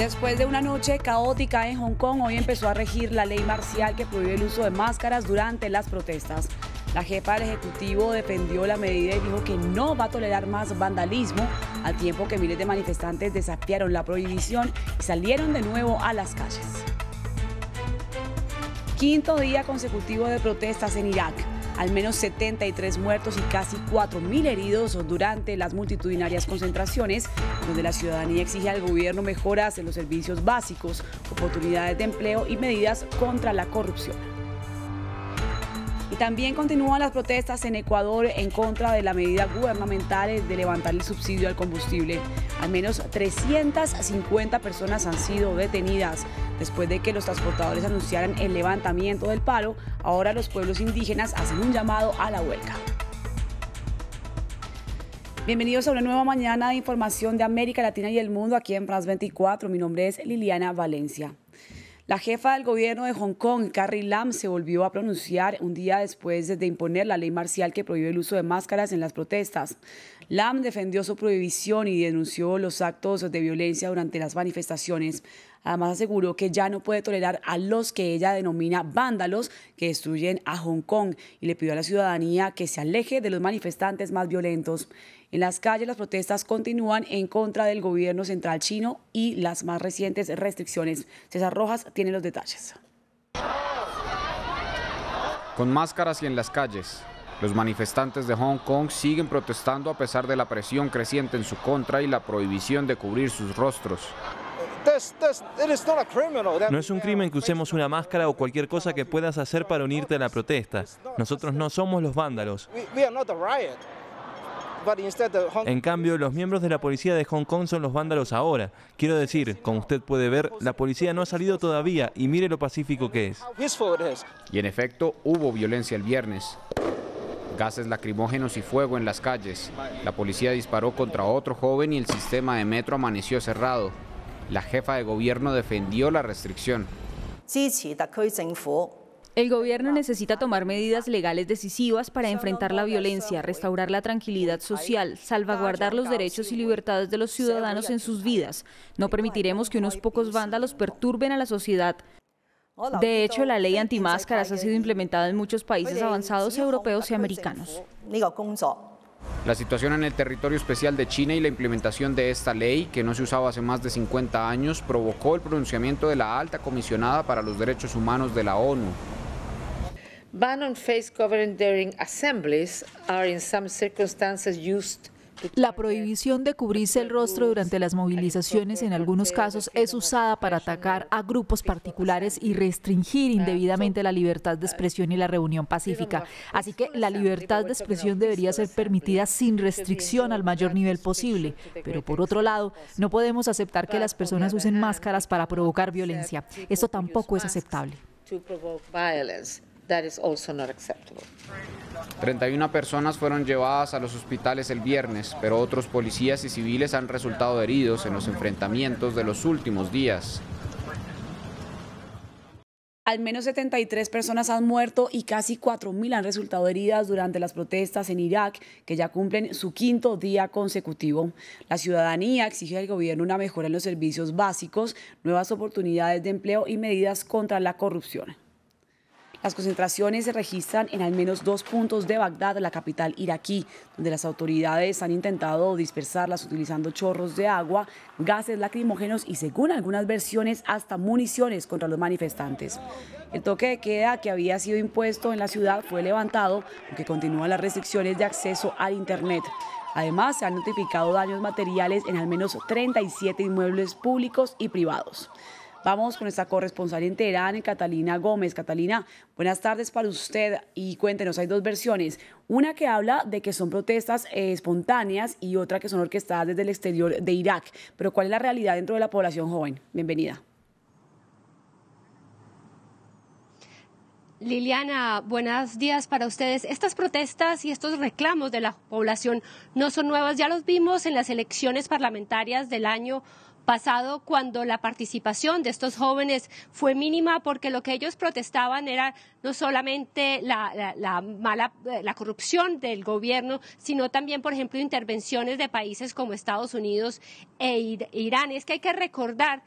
Después de una noche caótica en Hong Kong, hoy empezó a regir la ley marcial que prohíbe el uso de máscaras durante las protestas. La jefa del Ejecutivo defendió la medida y dijo que no va a tolerar más vandalismo, al tiempo que miles de manifestantes desafiaron la prohibición y salieron de nuevo a las calles. Quinto día consecutivo de protestas en Irak. Al menos 73 muertos y casi 4.000 heridos durante las multitudinarias concentraciones, donde la ciudadanía exige al gobierno mejoras en los servicios básicos, oportunidades de empleo y medidas contra la corrupción. Y también continúan las protestas en Ecuador en contra de la medida gubernamental de levantar el subsidio al combustible. Al menos 350 personas han sido detenidas. Después de que los transportadores anunciaran el levantamiento del paro, ahora los pueblos indígenas hacen un llamado a la huelga. Bienvenidos a una nueva mañana de información de América Latina y el mundo aquí en France 24. Mi nombre es Liliana Valencia. La jefa del gobierno de Hong Kong, Carrie Lam, se volvió a pronunciar un día después de imponer la ley marcial que prohíbe el uso de máscaras en las protestas. Lam defendió su prohibición y denunció los actos de violencia durante las manifestaciones. Además aseguró que ya no puede tolerar a los que ella denomina vándalos que destruyen a Hong Kong y le pidió a la ciudadanía que se aleje de los manifestantes más violentos. En las calles las protestas continúan en contra del gobierno central chino y las más recientes restricciones. César Rojas tiene los detalles. Con máscaras y en las calles, los manifestantes de Hong Kong siguen protestando a pesar de la presión creciente en su contra y la prohibición de cubrir sus rostros. No es un crimen que usemos una máscara o cualquier cosa que puedas hacer para unirte a la protesta. Nosotros no somos los vándalos. En cambio, los miembros de la policía de Hong Kong son los vándalos ahora. Quiero decir, como usted puede ver, la policía no ha salido todavía y mire lo pacífico que es. Y en efecto, hubo violencia el viernes. Gases lacrimógenos y fuego en las calles. La policía disparó contra otro joven y el sistema de metro amaneció cerrado. La jefa de gobierno defendió la restricción. El gobierno necesita tomar medidas legales decisivas para enfrentar la violencia, restaurar la tranquilidad social, salvaguardar los derechos y libertades de los ciudadanos en sus vidas. No permitiremos que unos pocos vándalos perturben a la sociedad. De hecho, la ley antimáscaras ha sido implementada en muchos países avanzados europeos y americanos. La situación en el territorio especial de China y la implementación de esta ley, que no se usaba hace más de 50 años, provocó el pronunciamiento de la alta comisionada para los derechos humanos de la ONU. Ban on face covering during assemblies are in some circumstances used. La prohibición de cubrirse el rostro durante las movilizaciones en algunos casos es usada para atacar a grupos particulares y restringir indebidamente la libertad de expresión y la reunión pacífica. Así que la libertad de expresión debería ser permitida sin restricción al mayor nivel posible. Pero por otro lado, no podemos aceptar que las personas usen máscaras para provocar violencia. Esto tampoco es aceptable. 31 personas fueron llevadas a los hospitales el viernes, pero otros policías y civiles han resultado heridos en los enfrentamientos de los últimos días. Al menos 73 personas han muerto y casi 4.000 han resultado heridas durante las protestas en Irak, que ya cumplen su quinto día consecutivo. La ciudadanía exige al gobierno una mejora en los servicios básicos, nuevas oportunidades de empleo y medidas contra la corrupción. Las concentraciones se registran en al menos 2 puntos de Bagdad, la capital iraquí, donde las autoridades han intentado dispersarlas utilizando chorros de agua, gases lacrimógenos y, según algunas versiones, hasta municiones contra los manifestantes. El toque de queda que había sido impuesto en la ciudad fue levantado, aunque continúan las restricciones de acceso al Internet. Además, se han notificado daños materiales en al menos 37 inmuebles públicos y privados. Vamos con nuestra corresponsal en Teherán, Catalina Gómez. Catalina, buenas tardes para usted y cuéntenos, hay dos versiones. Una que habla de que son protestas espontáneas y otra que son orquestadas desde el exterior de Irak. Pero ¿cuál es la realidad dentro de la población joven? Bienvenida. Liliana, buenos días para ustedes. Estas protestas y estos reclamos de la población no son nuevas, ya los vimos en las elecciones parlamentarias del año pasado, cuando la participación de estos jóvenes fue mínima, porque lo que ellos protestaban era no solamente la corrupción del gobierno, sino también, por ejemplo, intervenciones de países como Estados Unidos e Irán. Es que hay que recordar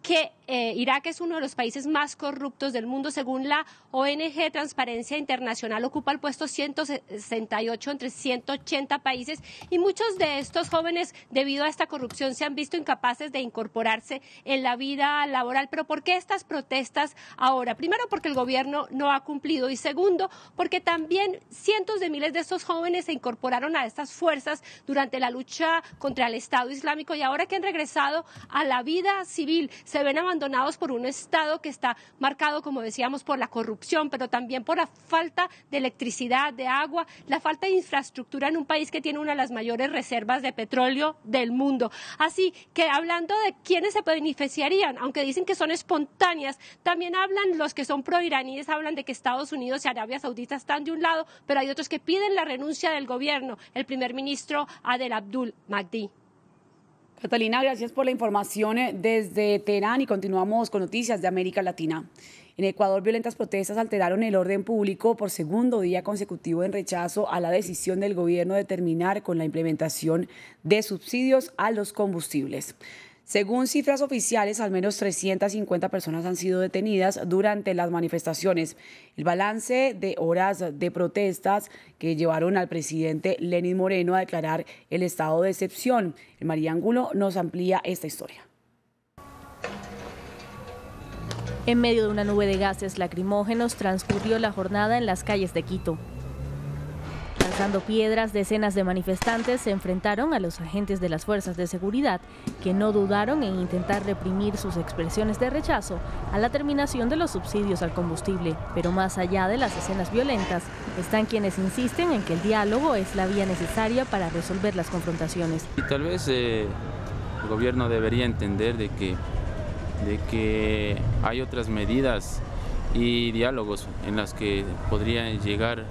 que Irak es uno de los países más corruptos del mundo. Según la ONG Transparencia Internacional, ocupa el puesto 168 entre 180 países, y muchos de estos jóvenes, debido a esta corrupción, se han visto incapaces de incorporarse en la vida laboral. Pero ¿por qué estas protestas ahora? Primero, porque el gobierno no ha cumplido, y segundo, porque también cientos de miles de estos jóvenes se incorporaron a estas fuerzas durante la lucha contra el Estado Islámico, y ahora que han regresado a la vida civil, se ven abandonados por un Estado que está marcado, como decíamos, por la corrupción, pero también por la falta de electricidad, de agua, la falta de infraestructura en un país que tiene una de las mayores reservas de petróleo del mundo. Así que, hablando de quiénes se beneficiarían, aunque dicen que son espontáneas, también hablan los que son proiraníes, hablan de que Estados Unidos y Arabia Saudita están de un lado, pero hay otros que piden la renuncia del gobierno, el primer ministro Adel Abdul Mahdi. Catalina, gracias por la información desde Teherán, y continuamos con noticias de América Latina. En Ecuador, violentas protestas alteraron el orden público por segundo día consecutivo en rechazo a la decisión del gobierno de terminar con la implementación de subsidios a los combustibles. Según cifras oficiales, al menos 350 personas han sido detenidas durante las manifestaciones. El balance de horas de protestas que llevaron al presidente Lenín Moreno a declarar el estado de excepción. El María Angulo nos amplía esta historia. En medio de una nube de gases lacrimógenos transcurrió la jornada en las calles de Quito. Lanzando piedras, decenas de manifestantes se enfrentaron a los agentes de las fuerzas de seguridad, que no dudaron en intentar reprimir sus expresiones de rechazo a la terminación de los subsidios al combustible. Pero más allá de las escenas violentas, están quienes insisten en que el diálogo es la vía necesaria para resolver las confrontaciones. Y tal vez el gobierno debería entender de que hay otras medidas y diálogos en las que podrían llegar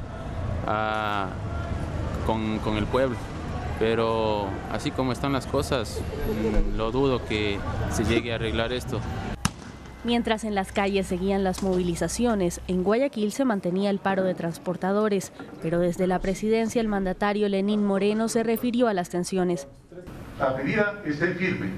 con el pueblo, pero así como están las cosas, lo dudo que se llegue a arreglar esto. Mientras en las calles seguían las movilizaciones, en Guayaquil se mantenía el paro de transportadores, pero desde la presidencia el mandatario Lenín Moreno se refirió a las tensiones. La medida está firme,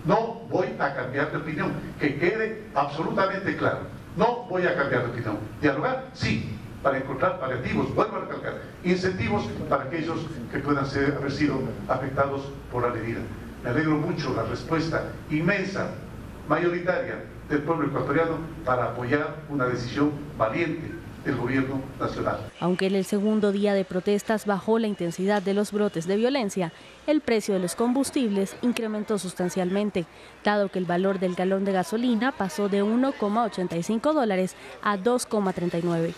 no voy a cambiar de opinión, que quede absolutamente claro, no voy a cambiar de opinión. Dialogar, sí, para encontrar paliativos, vuelvo a recalcar, incentivos para aquellos que puedan haber sido afectados por la medida. Me alegro mucho la respuesta inmensa, mayoritaria del pueblo ecuatoriano para apoyar una decisión valiente del gobierno nacional. Aunque en el segundo día de protestas bajó la intensidad de los brotes de violencia, el precio de los combustibles incrementó sustancialmente, dado que el valor del galón de gasolina pasó de $1,85 a $2,39.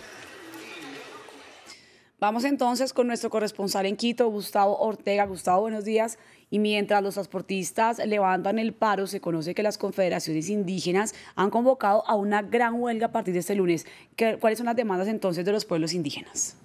Vamos entonces con nuestro corresponsal en Quito, Gustavo Ortega. Gustavo, buenos días. Y mientras los transportistas levantan el paro, se conoce que las confederaciones indígenas han convocado a una gran huelga a partir de este lunes. ¿Cuáles son las demandas entonces de los pueblos indígenas?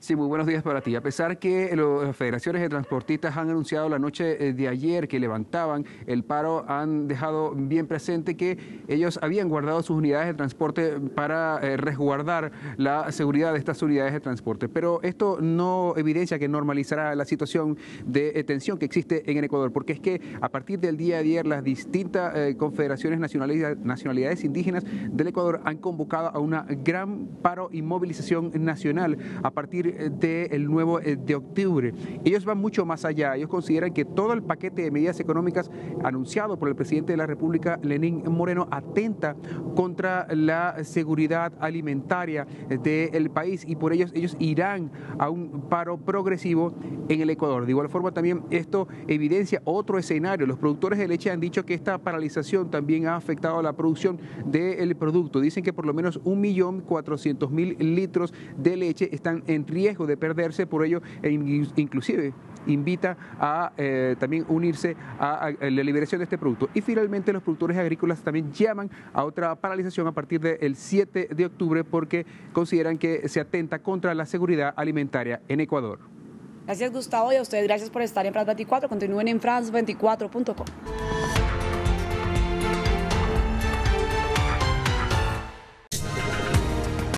Sí, muy buenos días para ti. A pesar que las federaciones de transportistas han anunciado la noche de ayer que levantaban el paro, han dejado bien presente que ellos habían guardado sus unidades de transporte para resguardar la seguridad de estas unidades de transporte. Pero esto no evidencia que normalizará la situación de tensión que existe en el Ecuador, porque es que a partir del día de ayer las distintas confederaciones nacionalidades indígenas del Ecuador han convocado a una gran paro y movilización nacional a partir del 9 de octubre. Ellos van mucho más allá. Ellos consideran que todo el paquete de medidas económicas anunciado por el presidente de la República, Lenín Moreno, atenta contra la seguridad alimentaria del país, y por ello ellos irán a un paro progresivo en el Ecuador. De igual forma, también esto evidencia otro escenario. Los productores de leche han dicho que esta paralización también ha afectado a la producción del producto. Dicen que por lo menos 1.400.000 litros de leche están en riesgo de perderse, por ello inclusive invita a también unirse a la liberación de este producto. Y finalmente los productores agrícolas también llaman a otra paralización a partir del 7 de octubre porque consideran que se atenta contra la seguridad alimentaria en Ecuador. Gracias, Gustavo, y a ustedes gracias por estar en France 24. Continúen en France24.com.